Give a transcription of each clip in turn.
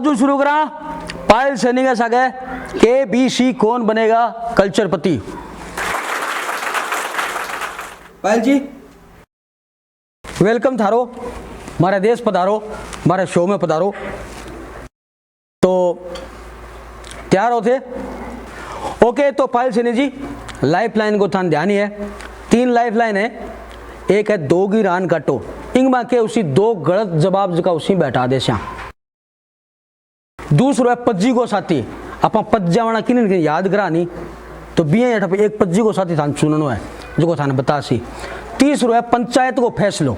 मौजूद शुरू करा। पायल सैनी के सागे KBC कौन बनेगा कल्चरपति? पायल जी वेलकम थारो, हमारे देश पधारो, हमारे शो में पधारो। तो तैयार होते? ओके, तो पायल सैनी जी लाइफ लाइन को थान ध्यान ही है। 3 लाइफ लाइन है। एक है दोगी रान काटो, इंगमा के उसी 2 गलत जवाब जगह उसी बैठा दे श्याम। दूसरो है पज्जी को साथी, आप पज्जावना किन याद करा नहीं तो भी एक पज्जी को साथी थान चुननो है जो थाने बतासी। तीसरो है पंचायत को फैसलो,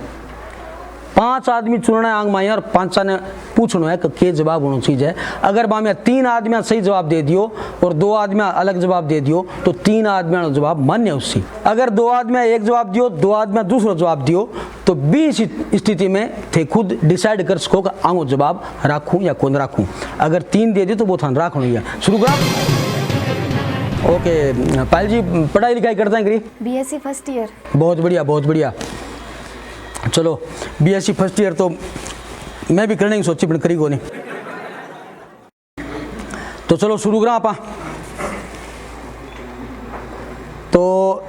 5 आदमी चुनना है आंग माई और 5 ने पूछना है कि जवाब होना चीज है। अगर बामिया 3 आदमी सही जवाब दे दियो और 2 आदमी अलग जवाब दे दियो तो 3 आदमी जवाब मान्य उसी। अगर 2 आदमी एक जवाब दियो, 2 आदमी दूसरा जवाब दियो तो 20 स्थिति में थे खुद डिसाइड कर सको कि आंगो जवाब राखूं या कौन राखूं। अगर 3 दे दियो तो वो थान राखना ही है। शुरू करा। ओके पायल जी पढ़ाई लिखाई करते हैं करी? BSc first year. बहुत बढ़िया बहुत बढ़िया। चलो BSc फर्स्ट ईयर तो मैं भी करने की सोची पर करी को नहीं। तो चलो शुरू करा आपा। तो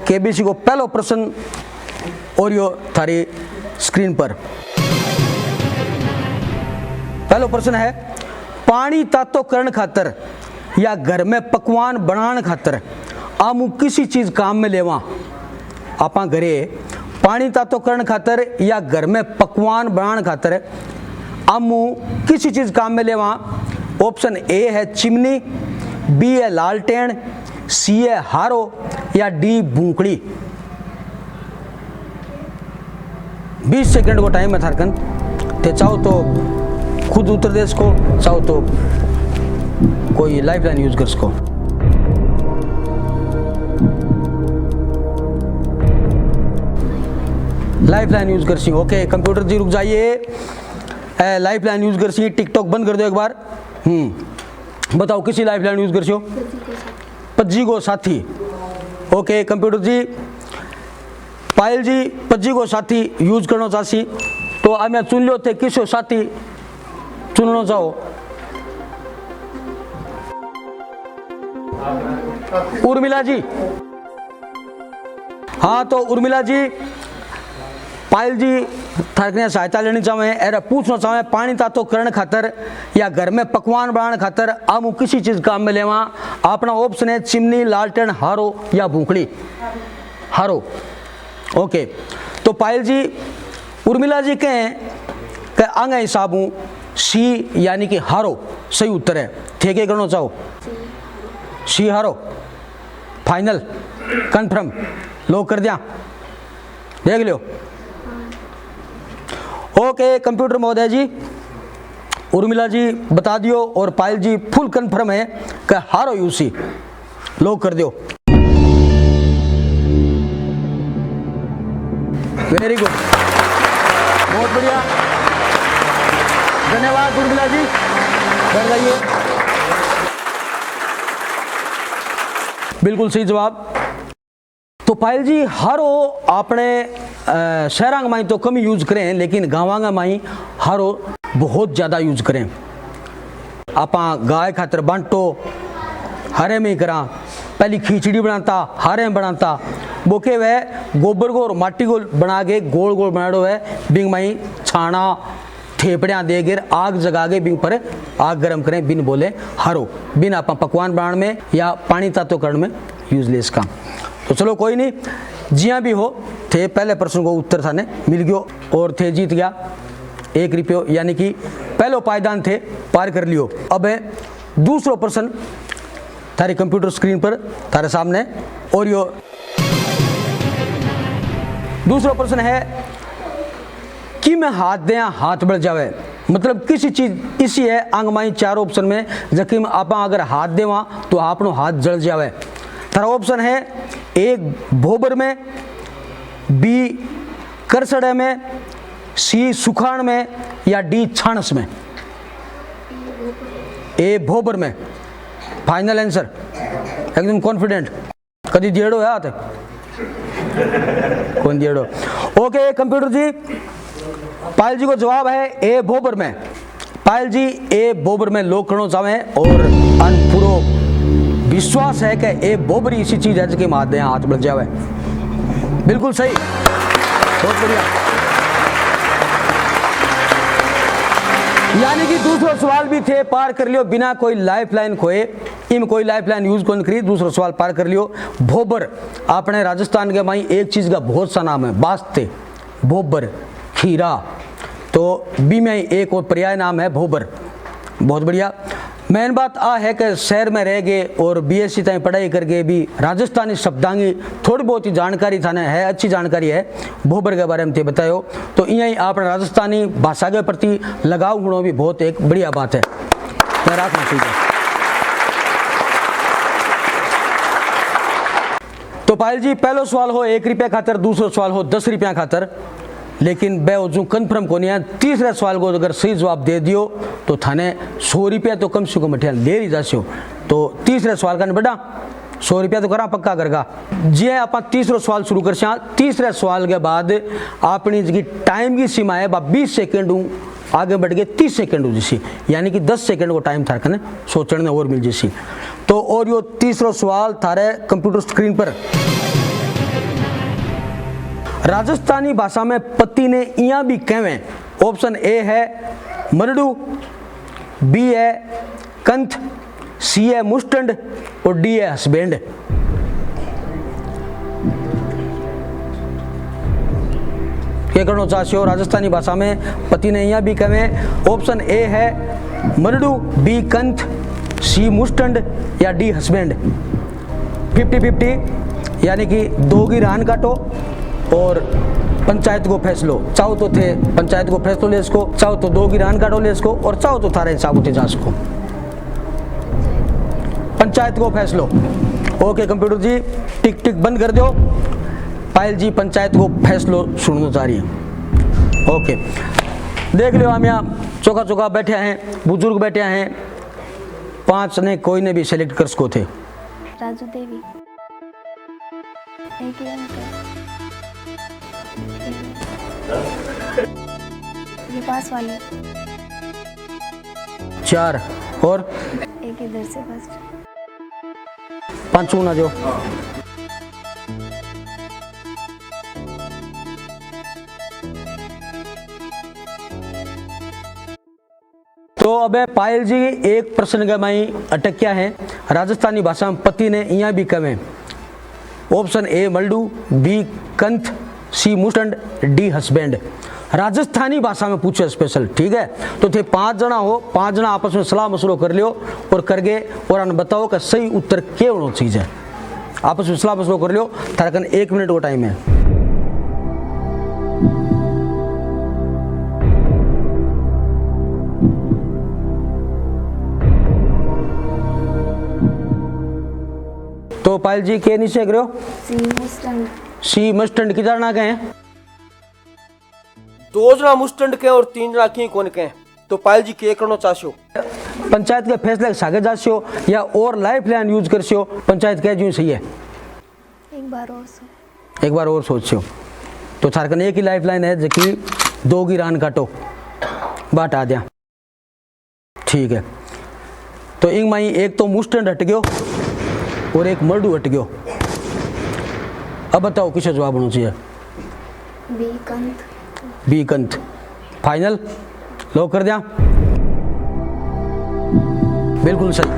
KBC को पहला प्रश्न और यो थारी स्क्रीन पर। पहला प्रश्न है पानी तातो करण खातर या घर में पकवान बनाने खातर आमू किसी चीज काम में लेवा। आपा घरे पानी तातो करण खातर या घर में पकवान बनाने खातर आमू किसी चीज काम में लेवा। ऑप्शन ए है चिमनी, B है लालटेन, C है हारो या D भूखड़ी। 20 सेकंड को टाइम है थारकन। ते चाहो तो खुद उत्तर दे सको, चाहो तो कोई लाइफ लाइन यूज कर सको। लाइफ लाइन यूज कर सी। ओके कंप्यूटर जी रुक जाइए। लाइफ लाइन यूज कर सी। टिकटॉक बंद कर दो एक बार। बताओ किसी लाइफ लाइन यूज कर सी हो? पज्जी को साथी। ओके कंप्यूटर जी पायल जी पज्जी को साथी यूज करना चाहसी तो अब मैं चुन लो थे किसो साथी चुनना चाहो? उर्मिला जी। हाँ तो उर्मिला जी पायल जी थारकने सहायता लेनी चाहे अरे पूछना चाहे पानी तातो करण खातर या घर में पकवान बनाने खातर आमू किसी चीज काम में लेवा। अपना ऑप्शन है चिमनी, लालटेन, हारो या भूखड़ी। हारो। ओके तो पायल जी उर्मिला जी कहें आगे हिसाबू C यानी कि हारो सही उत्तर है। थे के करना चाहो? C हारो फाइनल कंफर्म लॉक कर दिया? देख लियो। ओके कंप्यूटर महोदय जी उर्मिला जी बता दियो और पायल जी फुल कंफर्म है कि हारो यूसी। लॉक कर दियो। वेरी गुड बहुत बढ़िया धन्यवाद उर्मिला जी। कर जाइए बिल्कुल सही जवाब। तो पायल जी हारो आपने शहरांग माई तो कम यूज करें लेकिन गाँवांगा माई हारो बहुत ज़्यादा यूज करें। आपा गाय खातर बांटो हरे में ही करा, पहली खिचड़ी बनाता हरे में बनाता बोके वह गोबर को और माटी को बना के गोल गोल बना दो है बिंग माई छाना थेपड़ियाँ दे गिर आग जगा के बिंग पर आग गर्म करें बिन बोले हारो बिन आप पकवान बनाने में या पानी तातो करने में यूज ले इसका। तो चलो कोई नहीं जिया भी हो थे पहले प्रश्न को उत्तर थाने मिल गयो और थे जीत गया 1 रुपये यानी कि पहलो पायदान थे पार कर लियो। अब है दूसरो प्रश्न थारी कंप्यूटर स्क्रीन पर थारे सामने और यो दूसरा प्रश्न है कि मैं हाथ दें हाथ बढ़ जावे। मतलब किसी चीज इसी है आंगमाई 4 ऑप्शन में जबकि आप अगर हाथ देवा तो आपनो हाथ जल जावे। थारा ऑप्शन है A भोबर में, B करसड़े में, C सुखान में या D छानस में। A भोबर में फाइनल आंसर एकदम कॉन्फिडेंट। कभी दिएड़ो है हाथ कौन दिएड़ो? ओके कंप्यूटर जी पायल जी को जवाब है A भोबर में। पायल जी ए बोबर में लोग करणो चाहे और अन पूरो विश्वास है कि ए बोबरी इसी चीज है जिसके माध्यम हाथ बढ़ जावे। बिल्कुल सही, बहुत बढ़िया। यानी कि दूसरा सवाल भी थे पार कर लियो बिना कोई लाइफ लाइन खोए। इम कोई लाइफ लाइन यूज कौन करी, दूसरा सवाल पार कर लियो। भोबर अपने राजस्थान के भाई एक चीज का बहुत सा नाम है, बास्ते, भोबर, खीरा, तो बी में एक और पर्याय नाम है भोबर। बहुत बढ़िया। मेन बात आ है कि शहर में रह गए और बीएससी ताई पढ़ाई करके भी राजस्थानी शब्दांगी थोड़ी बहुत ही जानकारी थाने है, अच्छी जानकारी है भोबर के बारे में थे बतायो। तो यही आपने राजस्थानी भाषा के प्रति लगाव होना भी बहुत एक बढ़िया बात है, मैं रखना चाहिए। तो पायल जी पहलो सवाल हो 1 रुपया खातर, दूसरा सवाल हो 10 रुपया खातर, लेकिन बे कन्फर्म को नहीं है। तीसरे सवाल को अगर सही जवाब दे दियो तो थाने 100 रुपया तो कम से कम मठिया ले ही जासियो। तो तीसरे सवाल का बेटा 100 रुपया तो करा पक्का करगा जी। आप तीसरा सवाल शुरू कर। तीसरे सवाल के बाद अपनी जी टाइम की सीमा है 20 सेकेंड आगे बढ़ गए 30 सेकेंड जैसी, यानी कि 10 सेकेंड को टाइम था कने सोचने में और मिल जैसी। तो और यो तीसरा सवाल थारे कंप्यूटर स्क्रीन पर। राजस्थानी भाषा में पति ने इया भी कहवे। ऑप्शन ए है मरडू, बी है कंथ, सी है मुस्टंड और डी है हस्बैंड। क्या करना चाहते हो? राजस्थानी भाषा में पति ने इया भी कहवे। ऑप्शन ए है मरडू, बी कंथ, सी मुस्टंड या डी हस्बैंड। 50-50 यानी कि 2 की रान काटो और पंचायत को फैसलो। चाहो तो थे पंचायत को फैसलो ले इसको, चाहो तो 2 की रान काटो ले इसको, और चाहो तो थारे हिसाब उठे जा इसको। पंचायत को फैसलो। ओके कंप्यूटर जी टिक टिक बंद कर दो। पायल जी पंचायत को फैसलो सुनना चाह रही है। ओके देख लो, हम यहाँ चौका चौका बैठे हैं, बुजुर्ग बैठे हैं, 5 ने कोई ने भी सिलेक्ट कर सको थे। राजू देवी, ये पास वाले 4 और एक इधर से फर्स्ट 5 ना जो। तो अब पायल जी एक प्रश्न का माई अटक्या है। राजस्थानी भाषा में पति ने इया भी कहे। ऑप्शन ए मल्डू, बी कंथ, सी मुस्टंड, डी हस्बैंड। राजस्थानी भाषा में पूछे स्पेशल, ठीक है। तो थे 5 जना हो, 5 जना आपस में सलाह मशवरो कर लियो और करके और बताओ कि सही उत्तर क्या होना चीज है। आपस में सलाह मशवरो कर लियो। थारा कन 1 मिनट का टाइम है। तो पायल जी के नीचे करो। सी मस्टंड की जना कहे 2 जना मुस्टंड के और 3 जना की कौन के। तो पायल जी के करना चाहते हो? पंचायत के फैसले के सागे जासियो या और लाइफ लाइन यूज करसियो? पंचायत कह जो सही है। एक बार और सोचियो। तो झारखंड एक ही लाइफ लाइन है जबकि 2 की रान काटो बाट आ दिया, ठीक है। तो इंग माई एक तो मुस्टंड हट गयो और एक मर्डू हट गयो। अब बताओ किसे जवाब होना चाहिए? बी कंथ। फाइनल लॉक कर दिया? बिल्कुल सही,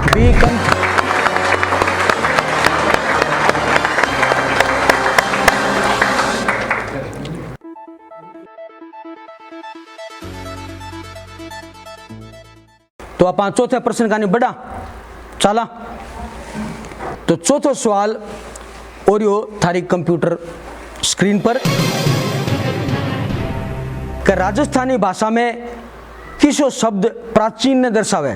बी कंथ। तो आप चौथे प्रश्न का नहीं बढ़ा चला। तो चौथा सवाल और यो थारी कंप्यूटर स्क्रीन पर कि राजस्थानी भाषा में किसो शब्द प्राचीन ने दर्शावे।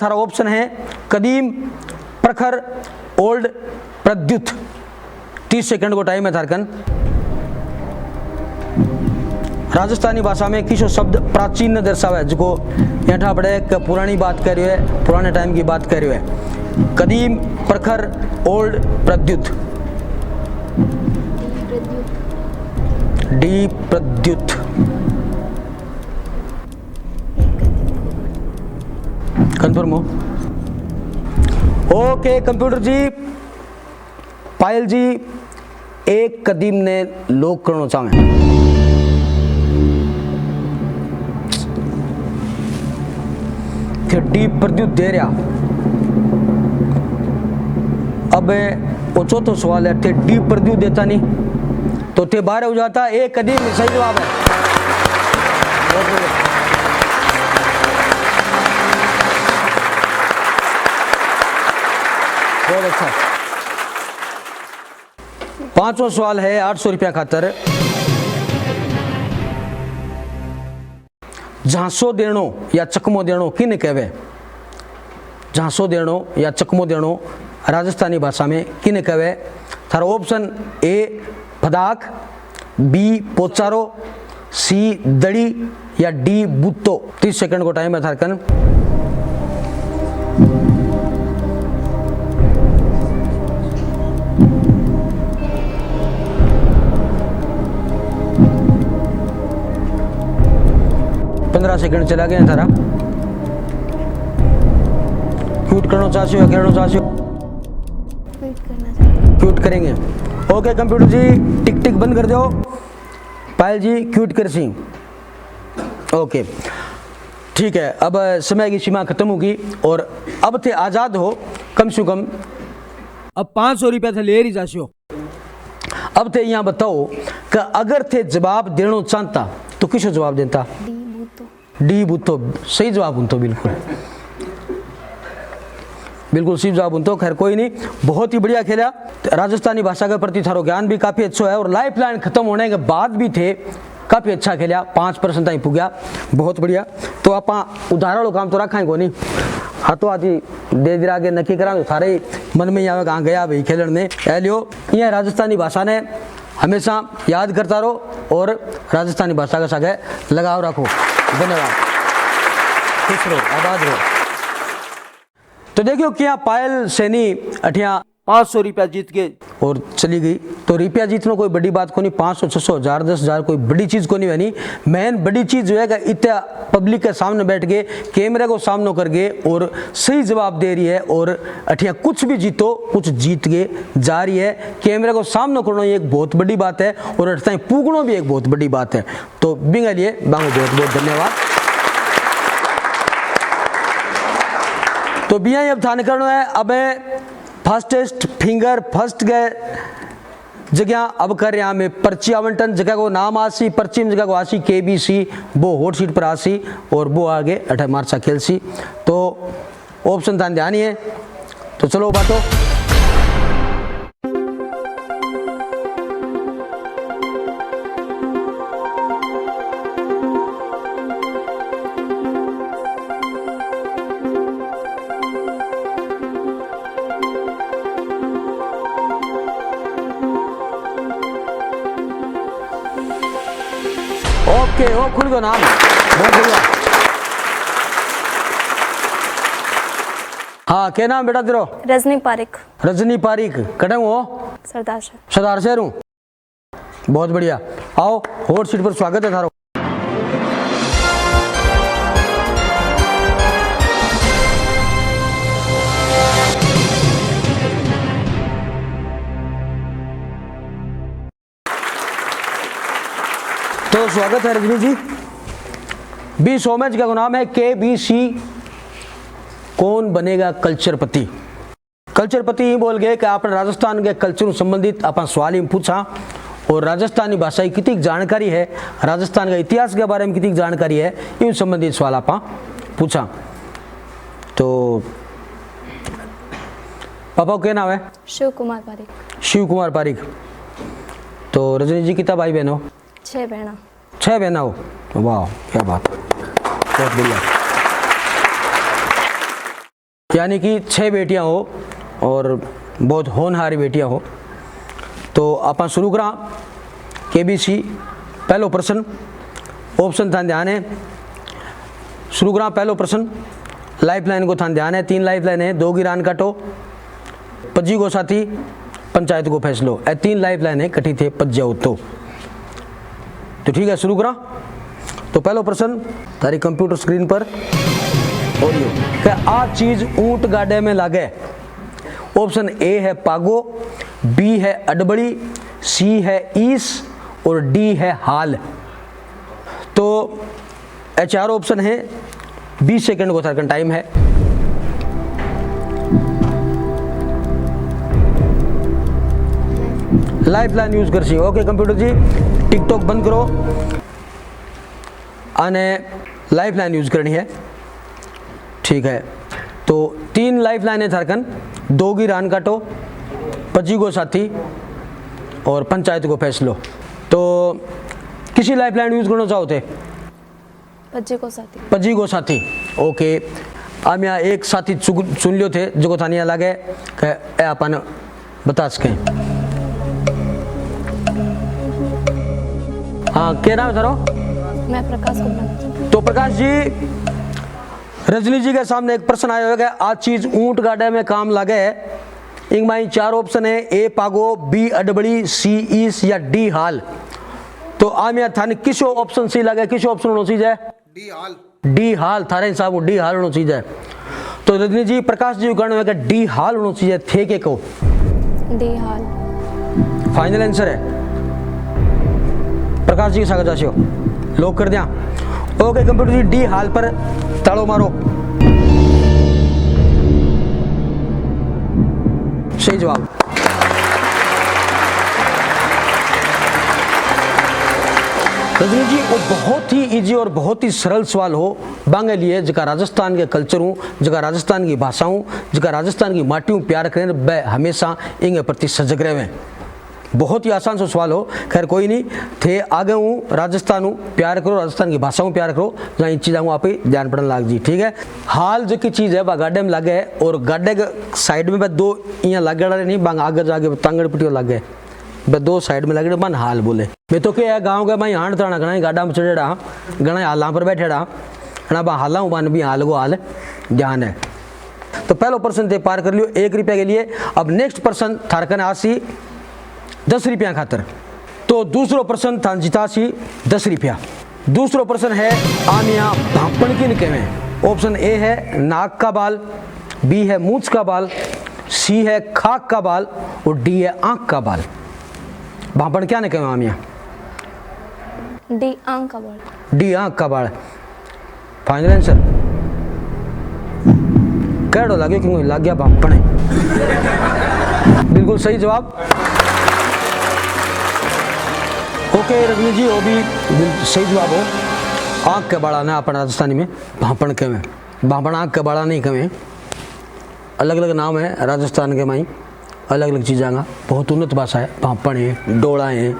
थारा ऑप्शन है कदीम, प्रखर, ओल्ड, प्रद्युत। 30 सेकंड को टाइम है थारकन। राजस्थानी भाषा में किसो शब्द प्राचीन ने दर्शावे, जिको यहाँ पड़े पुरानी बात कर रही है, पुराने टाइम की बात कर रही है। कदीम, प्रखर, old, Pradyut. D Pradyut. Confirm हो? ओके कंप्यूटर जी, पायल जी एक कदीम ने लोग करना चाहे थे डी प्रद्युत दे रहा। अब वो चौथा सवाल है, थे डी प्रद्युत देता नहीं तो थे 12 हो जाता। एक कदीम सही जवाब है। बहुत बढ़िया। बहुत अच्छा। 5वां सवाल है 800 रुपया खातर। झांसो देणो या चकमो देणो किने कहवे? झांसो देणो या चकमो देणो राजस्थानी भाषा में किने कहवे? थारा ऑप्शन ए फदाक, बी पोचारो, सी दड़ी या डी बुत्तो। 30 सेकंड को टाइम है थारे कन। सेकंड चला गया थारा। क्यूट करना चाहते हो या कहना चाहते हो? क्विट करना चाहती हूँ। क्यूट करेंगे। ओके कंप्यूटर जी टिक टिक बंद कर दो। पायल जी क्यूट कर सी। ओके ठीक है, अब समय की सीमा खत्म होगी और अब थे आजाद हो कम से कम। अब 500 रुपया थे ले ही जासियो। अब थे यहाँ बताओ कि अगर थे जवाब देना चाहता तो किसो जवाब देता? डी बुत्तो सही जवाब उन तो बिल्कुल बिल्कुल सही जवाब उन तो। खैर कोई नहीं, बहुत ही बढ़िया खेला। राजस्थानी भाषा के प्रति थारो ज्ञान भी काफी अच्छा है और लाइफ लाइन खत्म होने के बाद भी थे काफी अच्छा खेला। 5% तक पुग्या, बहुत बढ़िया। तो आप उदाहरण काम तो रखा को नहीं, हाथों हाथी दे दिरा के नक्की करा तो सारे मन में आवे कहाँ गया भाई खेलने में। ए लियो यह राजस्थानी भाषा ने हमेशा याद करता रहो और राजस्थानी भाषा का सागे लगाव रखो। धन्यवाद, खुश रहो, आबाद रहो। तो देखियो क्या पायल सैनी अठिया 500 रुपया जीत गए और चली गई। तो रुपया जीतना कोई बड़ी बात को नहीं, 500 600 1000 10,000 कोई बड़ी चीज को नहीं बनी। मेन बड़ी चीज जो है कि इतना पब्लिक के सामने बैठ के कैमरे को सामने करके और सही जवाब दे रही है और अठिया कुछ भी जीतो कुछ जीत के जा रही है। कैमरे को सामने करना एक बहुत बड़ी बात है और अठता पूगना भी एक बहुत बड़ी बात है। तो बिंग लिए बांगो बहुत बहुत धन्यवाद। तो बिया अब थाने करना है। अब फर्स्टेस्ट फिंगर फर्स्ट गए जगह अब कर यहाँ में पर्ची आवंटन। जगह को नाम आसी, पर्ची में जगह को आसी KBC, वो हॉट सीट पर आसी और वो आगे अठे मार्चा खेलसी। तो ऑप्शन था ध्यान है। तो चलो बातों ओके ओ खुल गो नाम, बहुत बढ़िया। हाँ क्या नाम बेटा तेरो? रजनी पारिक। रजनी पारिक कटे हो? सरदार शहर। सरदार शहर हूँ, बहुत बढ़िया। आओ हॉट सीट पर स्वागत है थारो। तो स्वागत है रजनी जी। 20 मैच का नाम है KBC, कौन बनेगा कल्चरपति। कल्चरपति ही बोल गए कि आपने राजस्थान के कल्चर संबंधित अपन सवाल ही पूछा और राजस्थानी भाषा की कितनी जानकारी है, राजस्थान का इतिहास के बारे में कितनी जानकारी है, इन संबंधित सवाल आप पूछा। तो पापा क्या नाम है? शिव कुमार पारिक। शिव कुमार पारिक। तो रजनी जी कितना भाई बहन हो? 6 बहना। 6 बहना हो, वाह क्या बात, बहुत बढ़िया। यानी कि 6 बेटियां हो और बहुत होनहारी बेटियां हो। तो आप शुरू करा KBC। पहलो प्रश्न ऑप्शन था ध्यान है, शुरू करा पहलो प्रश्न। लाइफ लाइन को था ध्यान है, 3 लाइफ लाइन है, 2 गिरान काटो, पज्जी को साथी, पंचायत को फैसलो। 3 लाइफ लाइन है, कटी थे पज जाओ तो ठीक है शुरू करा। तो पहलो प्रश्न तारी कंप्यूटर स्क्रीन पर और यो कि आ चीज ऊंट गाडे में लागे। ऑप्शन ए है पागो, बी है अडबड़ी, सी है ईस और डी है हाल। तो ये चार ऑप्शन है, 20 सेकंड को थारकन टाइम है। लाइफ लाइन यूज कर सी। ओके कंप्यूटर जी टिकटॉक बंद करो आने लाइफ लाइन यूज करनी है। ठीक है, तो 3 लाइफ लाइन है थारकन, 2 की रान काटो, 25 को साथी और पंचायत को फैसलो। तो किसी लाइफ लाइन यूज करना चाहो थे? 25 को साथी। 25 को साथी। ओके, हम यहाँ एक साथी चुन लियो थे जो थानी लगे कि अपन बता सकें। हाँ, क्या नाम है थारो? मैं प्रकाश को बनाना। तो प्रकाश जी, रजनी जी के सामने एक प्रश्न आया होगा, आज चीज ऊंट गाड़े में काम लगे है। इनमें 4 ऑप्शन है, ए पागो, बी अडबड़ी, सी ईस या डी हाल। तो आम या थाने किस ऑप्शन सी लगे, किस ऑप्शन होना चीज है? डी हाल। डी हाल, थारे हिसाब को डी हाल होना चीज है। तो रजनी जी प्रकाश जी कहना है कि डी हाल होना चीज है, थे के को? डी हाल। फाइनल आंसर है प्रकाश जी के साथ जाशियो, लॉक कर दिया। ओके कंप्यूटर जी, डी हाल पर ताड़ो मारो। सही जवाब। रजनी जी, वो बहुत ही इजी और बहुत ही सरल सवाल हो बांगे लिए, जगह राजस्थान के कल्चर हूँ, जगह राजस्थान की भाषा हूँ, जगह राजस्थान की माटी हूँ प्यार करें, वह हमेशा इंगे प्रति सजग रहे। बहुत ही आसान सा सवाल हो, खैर कोई नहीं, थे आगे हूँ, राजस्थान हूँ प्यार करो, राजस्थान की भाषा हूँ प्यार करो, जहाँ इन चीज़ों आप ही ध्यान पड़ने लाग जी। ठीक है, हाल जो की चीज़ है वह गाड्डे में लगे है, और गाड्डे के साइड में 2 यहाँ लागे डाले नहीं, बांग आगे जाके तांगड़ पिटियो लगे, वह 2 साइड में लगे बन हाल बोले। मैं तो क्या है गाँव के मैं हांड ताना गणा गाड्डा में चढ़ेड़ा, गणा हालां पर बैठेड़ा, ना बा हाला हूँ बन भी हाल को हाल ध्यान है। तो पहला प्रश्न थे पार कर लियो 1 रुपया के लिए। अब नेक्स्ट प्रश्न थारकन आसी 10 रुपया खातर। तो दूसरा प्रश्न था जितासी 10 रुपया। दूसरा प्रश्न है आमिया भापण किन कहवे। ऑप्शन ए है नाक का बाल, बी है मूंछ का बाल, सी है खाक का बाल और डी है आंख का बाल। भापण क्या ने कहवे आमिया? डी आंख का बाल। डी आंख का बाल। फाइनल आंसर कैडो लगे क्यों लग गया भापण है। बिल्कुल सही जवाब। ओके रजनी जी, वो भी सही जवाब हो। आँख के बाड़ा ना अपन राजस्थानी में भापण कहें, भापण आँख के बाड़ा नहीं कहें, अलग अलग नाम है राजस्थान के माई, अलग अलग चीज़ां का बहुत उन्नत भाषा है, भापण है, डोड़ा है।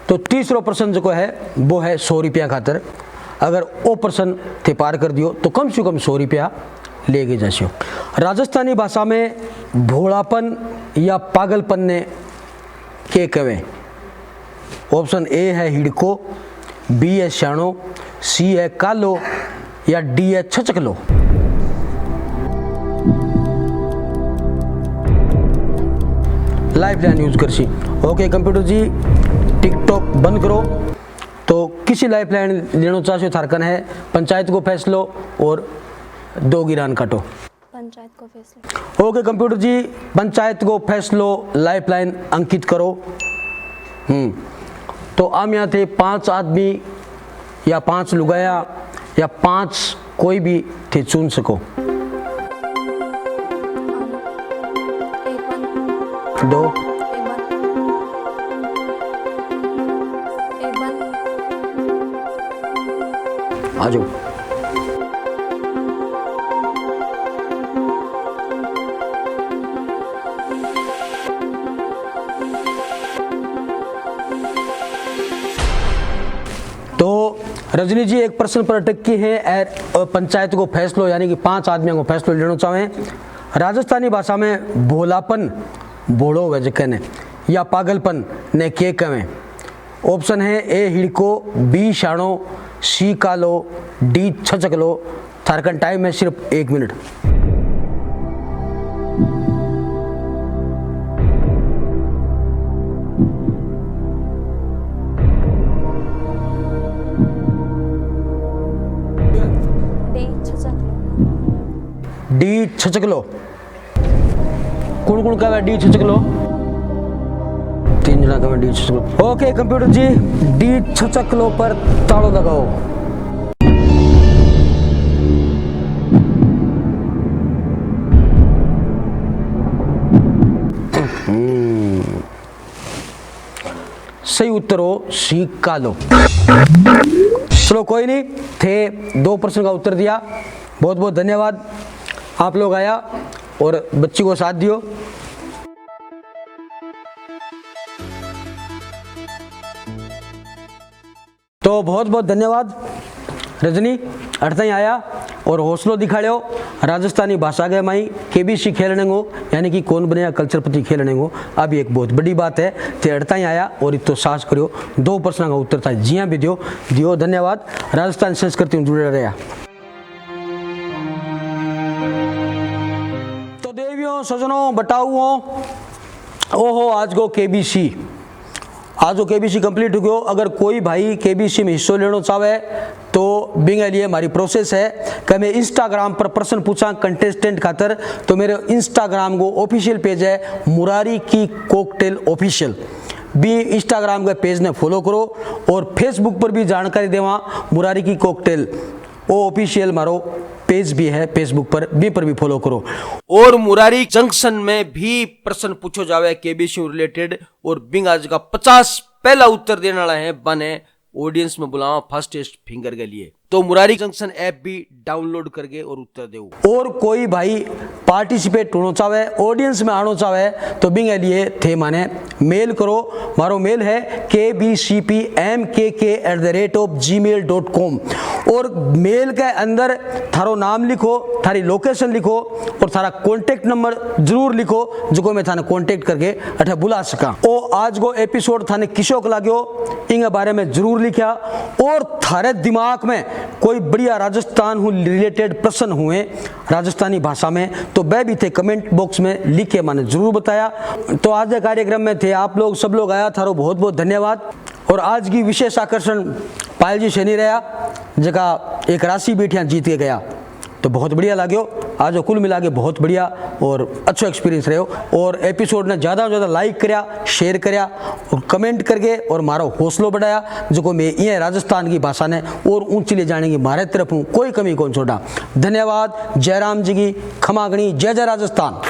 तो तीसरा प्रश्न जो है वो है 100 रुपया खातर। अगर वो प्रश्न थे पार कर दियो तो कम से कम 100 रुपया ले गए जासियो। राजस्थानी भाषा में भोलापन या पागलपन ने के कहें। ऑप्शन ए है हिड़को, बी है शाणो, सी है कालो या डी है छचकलो। लाइफ लाइन यूज कर सी। ओके कंप्यूटर जी टिकटॉक बंद करो। तो किसी लाइफ लाइन लेना चाहो थारकन है, पंचायत को फैसलो और 2 गिरान काटो। पंचायत को फैसलो। ओके कंप्यूटर जी, पंचायत को फैसलो लाइफ लाइन अंकित करो। तो हम यहाँ थे 5 आदमी या 5 लुगाया या 5 कोई भी थे चुन सको। 2 आ जाओ। तो रजनी जी एक प्रश्न पर अटकी है, पंचायत को फैसलो यानी कि 5 आदमियों को फैसलो लेना चाहें। राजस्थानी भाषा में भोलापन भोड़ो वजह ने या पागलपन ने के कहें। ऑप्शन है ए हिड़को, बी शाणो, सी कालो, डी छचकलो। थारकन टाइम है सिर्फ 1 मिनट। डी छचकलो। डी छचकलो कौन कौन कहे डी छचकलो 3 जना कहे डी छचकलो। ओके कंप्यूटर जी डी छचकलो पर तालो लगाओ। सही उत्तर हो सी कालो। चलो कोई नहीं थे 2 प्रश्न का उत्तर दिया। बहुत बहुत धन्यवाद आप लोग आया और बच्ची को साथ दियो। तो बहुत बहुत धन्यवाद रजनी अर्थाई आया और हौसलो दिखाड़ो राजस्थानी भाषा के माई केबीसी खेलने को यानी कि कौन बनेगा कल्चरपति खेलने को अभी एक बहुत बड़ी बात है। ते अर्थाई आया और इतो साहस करो 2 प्रश्न का उत्तर था जिया भी दियो धन्यवाद। राजस्थान संस्कृति में जुड़े रहा। तो देवियों सजनों बटाऊओं ओहो आज को केबीसी कंप्लीट हो गयो। अगर कोई भाई केबीसी में हिस्सों लेना चाहे तो बिंगे लिए हमारी प्रोसेस है कि मैं इंस्टाग्राम पर प्रश्न पूछा कंटेस्टेंट खातर। तो मेरे इंस्टाग्राम को ऑफिशियल पेज है मुरारी की कॉकटेल ऑफिशियल भी इंस्टाग्राम के पेज ने फॉलो करो और फेसबुक पर भी जानकारी देवा मुरारी की कॉकटेल वो ऑफिशियल मारो पेज भी है फेसबुक पर भी फॉलो करो। और मुरारी जंक्शन में भी प्रश्न पूछो जावे केबीसी रिलेटेड और बिंग आज का 50 पहला उत्तर देने वाला है बने ऑडियंस में बुलावा फर्स्ट टेस्ट फिंगर के लिए। तो मुरारी जंक्शन ऐप भी डाउनलोड करके और उत्तर दो। और कोई भाई पार्टिसिपेट होना चाहे ऑडियंस में आना चाहे तो बिंगे लिए थे माने मेल करो। मारो मेल है kbcpmkk@gmail.com और मेल के अंदर थारो नाम लिखो थारी लोकेशन लिखो और थारा कॉन्टेक्ट नंबर जरूर लिखो जो मैं थाने कॉन्टेक्ट करके अठे बुला सका। ओ आज को एपिसोड थाने किशोक लाग्यो इन बारे में जरूर लिखा और थारे दिमाग में कोई बढ़िया राजस्थान हूँ रिलेटेड प्रश्न हुए राजस्थानी भाषा में तो वह भी थे कमेंट बॉक्स में लिख के मैंने जरूर बताया। तो आज के कार्यक्रम में थे आप लोग सब लोग आया थारो बहुत बहुत धन्यवाद। और आज की विशेष आकर्षण पायल जी शनि रहा जगह एक राशि बेटियां जीत के गया तो बहुत बढ़िया लाग्यो। आज कुल मिला के बहुत बढ़िया और अच्छो एक्सपीरियंस रहो और एपिसोड ने ज़्यादा से ज़्यादा लाइक करया शेयर करया और कमेंट करके और मारो हौसलो बढ़ाया जो मैं ये राजस्थान की भाषा ने और ऊंची ले जाने की मारे तरफ हूँ कोई कमी कौन छोड़ा। धन्यवाद। जयराम जी की खमागणी जय जय राजस्थान।